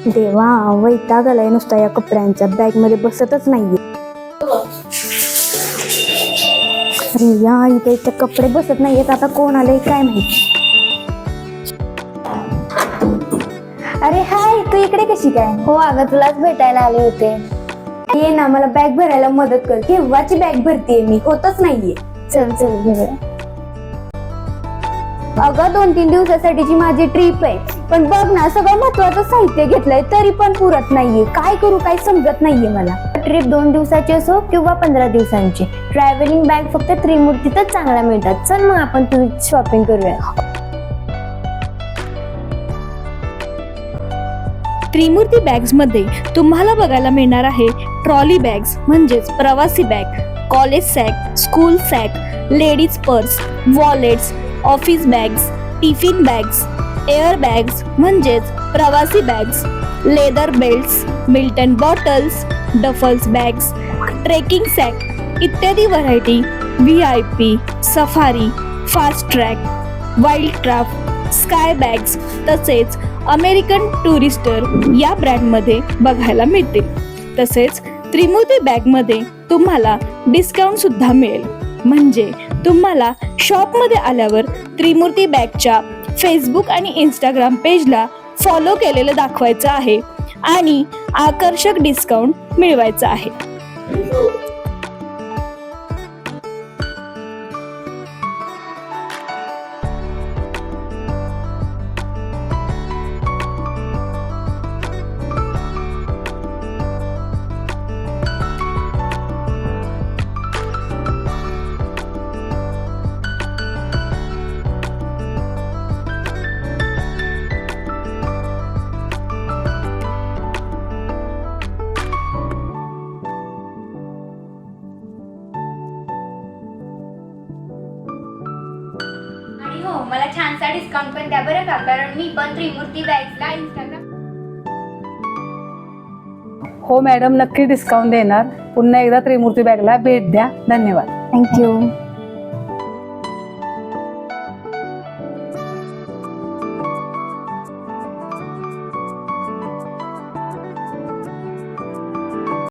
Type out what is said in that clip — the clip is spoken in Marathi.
देवा, वैताग आलाय नुसता या कपड्यांच्या बॅग मध्ये बसतच नाहीये. अरे या इथे कपडे बसत नाहीयेत. आता कोण आलंय काय माहिती. अरे हाय, तू इकडे कशी काय? हो अगं, तुलाच भेटायला आले होते. ये ना, मला बॅग भरायला मदत कर. केव्हाची बॅग भरतीये मी, होतच नाहीये. चल चल घेऊया. अगं 2-3 दिवसासाठीची माझी ट्रिप आहे, पण बघ ना, सगळं महत्वाचं साहित्य घेतलंय तरी पण पुरत नाहीये. काय करू, काय समजत नाहीये मला. ट्रिप 2 दिवसाची असो किंवा 15 दिवसांची, ट्रॅव्हलिंग बॅग फक्त त्रिमूर्तीतच चांगल्या मिळतात. चल मग आपण तुझी शॉपिंग करूया. त्रिमूर्ती बॅग्समध्ये तुम्हाला बघायला मिळणार आहे ट्रॉली बॅग्स म्हणजेच प्रवासी bag, college sack, school sack, ladies purse, wallets, office bags, tiffin bags, air bags म्हणजेच प्रवासी bags, leather belts, Milton bottles, duffels bags, trekking sack इत्यादी variety VIP, Safari, Fastrack, Wildcraft, Sky bags तसेच अमेरिकन टुरिस्टर या ब्रँडमध्ये बघायला मिळतील. तसेच त्रिमूर्ती बॅगमध्ये तुम्हाला डिस्काउंट सुद्धा मिळेल. म्हणजे तुम्हाला शॉपमध्ये आल्यावर त्रिमूर्ती बॅगच्या फेसबुक आणि इंस्टाग्राम पेजला फॉलो केलेलं दाखवायचं आहे आणि आकर्षक डिस्काउंट मिळवायचा आहे. हो, मला छानसा डिस्काउंट पण द्या बरं का, कारण मी पण त्रिमूर्ती बॅग्सला इंस्टाग्राम. हो मॅडम, नक्की डिस्काउंट देणार. पुन्हा एकदा त्रिमूर्ती बॅगला भेट द्या. धन्यवाद. थँक्यू.